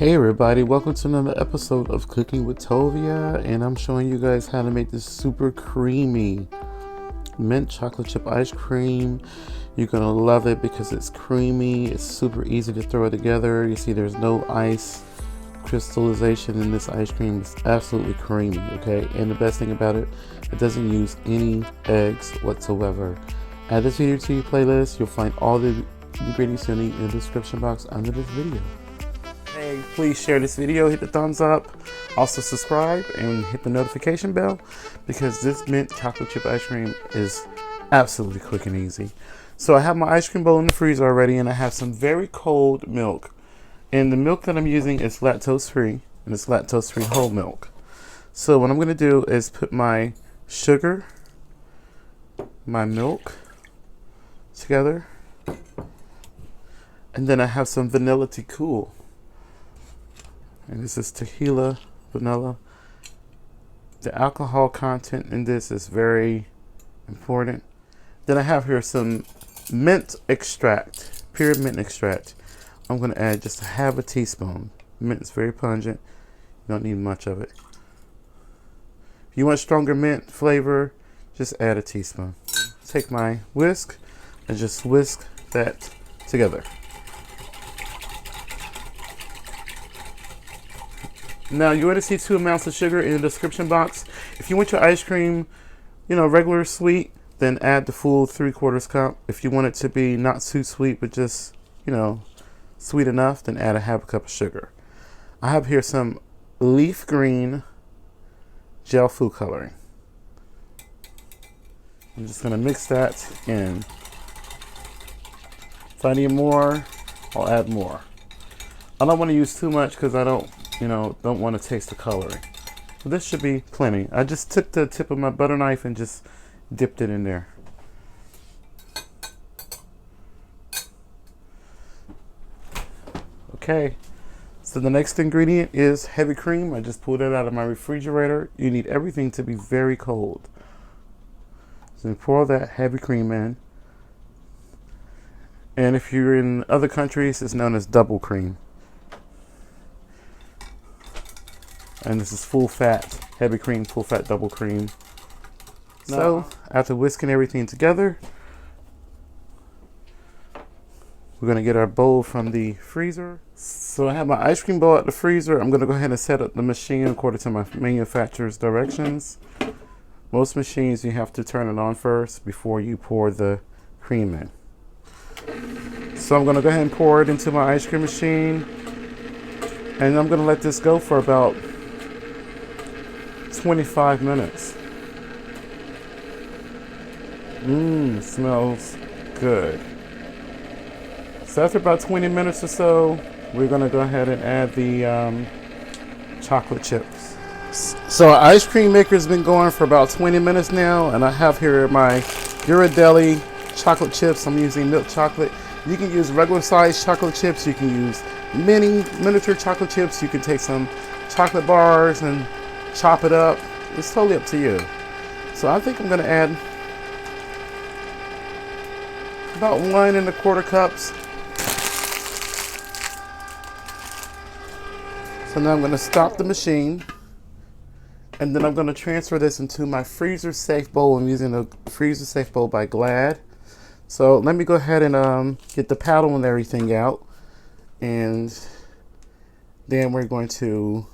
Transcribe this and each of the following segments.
Hey everybody, welcome to another episode of Cooking with Tovia, and I'm showing you guys how to make this super creamy mint chocolate chip ice cream. You're gonna love it because it's creamy, it's super easy to throw it together. You see there's no ice crystallization in this ice cream. It's absolutely creamy, okay? And the best thing about it, it doesn't use any eggs whatsoever. Add this video to your playlist. You'll find all the ingredients you'll need in the description box under this video. Hey, please share this video, hit the thumbs up, also subscribe and hit the notification bell because this mint chocolate chip ice cream is absolutely quick and easy. So I have my ice cream bowl in the freezer already, and I have some very cold milk. And the milk that I'm using is lactose free, and it's lactose free whole milk. So what I'm going to do is put my sugar, my milk together, and then I have some vanilla to cool. And this is tequila, vanilla. The alcohol content in this is very important. Then I have here some mint extract, pure mint extract. I'm going to add just a half a teaspoon. Mint is very pungent. You don't need much of it. If you want stronger mint flavor, just add a teaspoon. Take my whisk and just whisk that together. Now you're going to see 2 amounts of sugar in the description box. If you want your ice cream, regular sweet, then add the full 3/4 cup. If you want it to be not too sweet, but just, sweet enough, then add a half a cup of sugar. I have here some leaf green gel food coloring. I'm just going to mix that in. If I need more, I'll add more. I don't want to use too much because I don't want to taste the coloring. So this should be plenty. I just took the tip of my butter knife and just dipped it in there. Okay, so the next ingredient is heavy cream. I just pulled it out of my refrigerator. You need everything to be very cold. So you pour that heavy cream in. And if you're in other countries, it's known as double cream. And this is full fat, heavy cream, full fat double cream. So after whisking everything together, we're going to get our bowl from the freezer. So I have my ice cream bowl at the freezer. I'm going to go ahead and set up the machine according to my manufacturer's directions. Most machines, you have to turn it on first before you pour the cream in. So I'm going to go ahead and pour it into my ice cream machine. And I'm going to let this go for about 25 minutes. Smells good. So after about 20 minutes or so, we're going to go ahead and add the chocolate chips. So our ice cream maker has been going for about 20 minutes now, and I have here my Ghirardelli chocolate chips. I'm using milk chocolate. You can use regular size chocolate chips. You can use miniature chocolate chips. You can take some chocolate bars and chop it up. It's totally up to you. So I think I'm going to add about 1 1/4 cups. So now I'm going to stop the machine, and then I'm going to transfer this into my freezer safe bowl. I'm using a freezer safe bowl by Glad. So let me go ahead and get the paddle and everything out, and then we're going to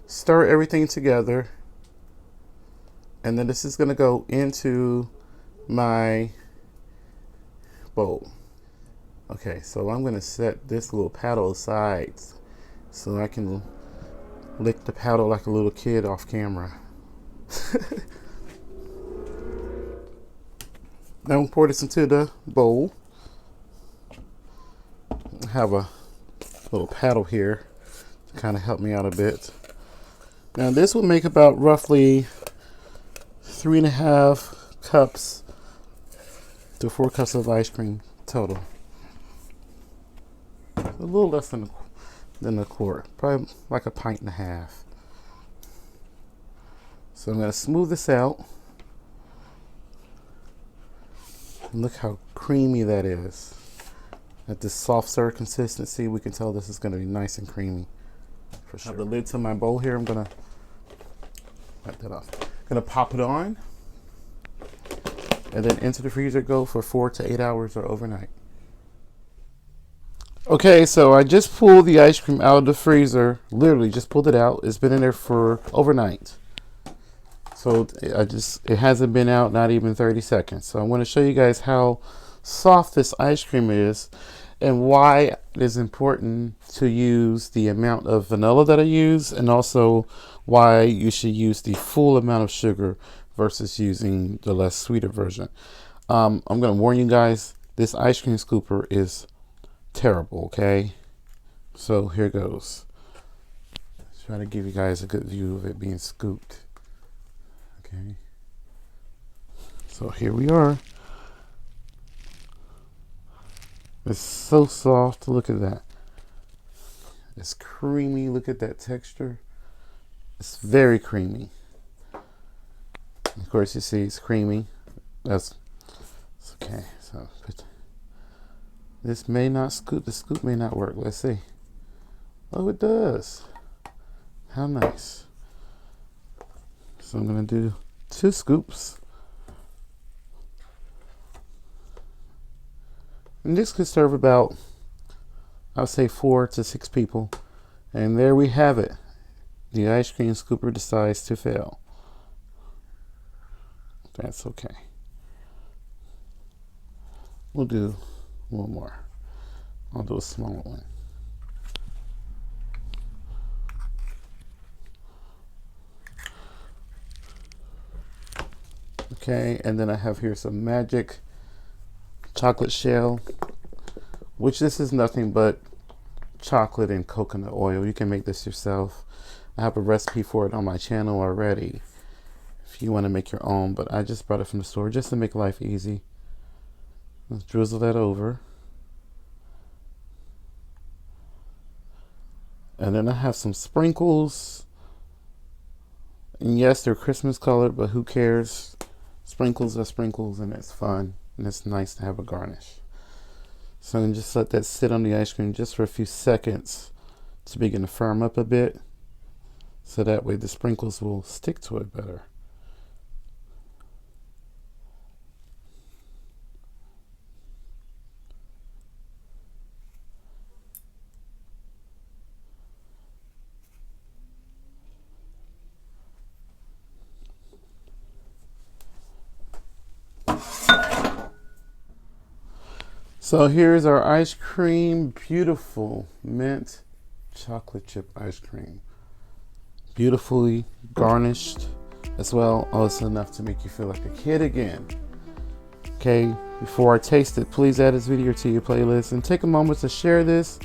stir everything together, and then this is going to go into my bowl. Okay, so I'm going to set this little paddle aside so I can lick the paddle like a little kid off camera. Now I'm pour this into the bowl. I have a little paddle here to kind of help me out a bit. Now this will make about roughly 3.5 cups to 4 cups of ice cream total. A little less than a quart, probably like 1.5 pints. So I'm going to smooth this out. And look how creamy that is. At this soft serve consistency, we can tell this is going to be nice and creamy. for sure. I have the lid to my bowl here. I'm gonna wipe that off. Gonna pop it on, and then into the freezer go for 4 to 8 hours or overnight. Okay, so I just pulled the ice cream out of the freezer. Literally just pulled it out. It's been in there for overnight. So it hasn't been out not even 30 seconds. So I want to show you guys how soft this ice cream is and why it is important to use the amount of vanilla that I use, and also why you should use the full amount of sugar versus using the less sweeter version. I'm going to warn you guys, this ice cream scooper is terrible, okay? So here goes. Let's try to give you guys a good view of it being scooped. Okay. So here we are. It's so soft. Look at that. It's creamy. Look at that texture. It's very creamy. Of course, you see it's creamy. It's okay. So this may not scoop. The scoop may not work. Let's see. Oh, it does. How nice. So I'm going to do 2 scoops. And this could serve about, I would say, 4 to 6 people. And there we have it. The ice cream scooper decides to fail. That's okay. We'll do one more. I'll do a smaller one. Okay, and then I have here some magic chocolate shell, which this is nothing but chocolate and coconut oil. You can make this yourself. I have a recipe for it on my channel already if you want to make your own, but I just brought it from the store just to make life easy. Let's drizzle that over. And then I have some sprinkles. And yes, they're Christmas colored, but who cares? Sprinkles are sprinkles, and it's fun, and it's nice to have a garnish. So I'm going to just let that sit on the ice cream just for a few seconds to begin to firm up a bit, so that way the sprinkles will stick to it better. So here's our ice cream, beautiful mint chocolate chip ice cream. Beautifully garnished as well. Oh, it's enough to make you feel like a kid again. Okay, before I taste it, please add this video to your playlist and take a moment to share this.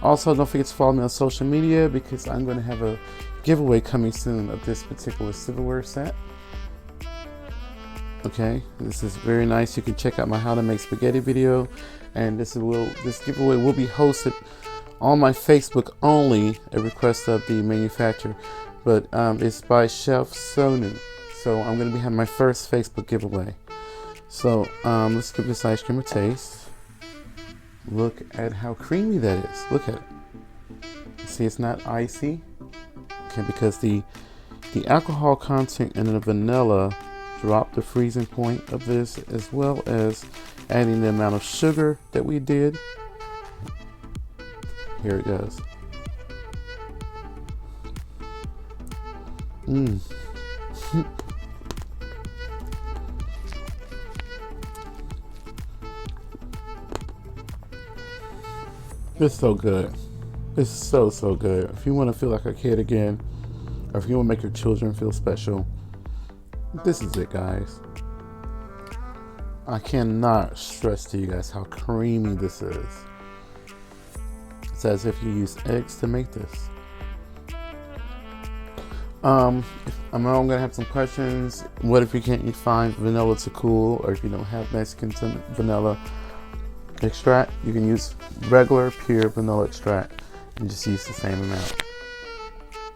Also, don't forget to follow me on social media because I'm going to have a giveaway coming soon of this particular silverware set. Okay, this is very nice. You can check out my how to make spaghetti video, and this giveaway will be hosted on my Facebook only, a request of the manufacturer, but it's by Chef Sonu. So I'm going to be having my first Facebook giveaway. So let's give this ice cream a taste. Look at how creamy that is. Look at it. See, it's not icy. Okay, because the alcohol content in the vanilla drop the freezing point of this, as well as adding the amount of sugar that we did. Here it goes. It's so good. It's so good. If you want to feel like a kid again, or if you want to make your children feel special, this is it, guys. I cannot stress to you guys how creamy this is. It's as if you use eggs to make this. I'm gonna have some questions. What if you can't find vanilla to cool, or if you don't have Mexican vanilla extract? You can use regular pure vanilla extract and just use the same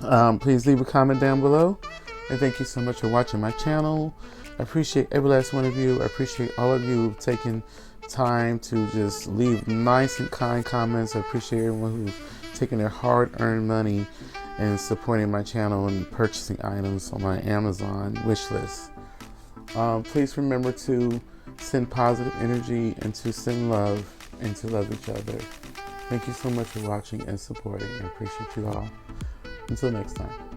amount. Please leave a comment down below. And thank you so much for watching my channel. I appreciate every last one of you. I appreciate all of you taking time to just leave nice and kind comments. I appreciate everyone who taking their hard-earned money and supporting my channel and purchasing items on my Amazon wish list. Please remember to send positive energy and to send love and to love each other. Thank you so much for watching and supporting. I appreciate you all. Until next time.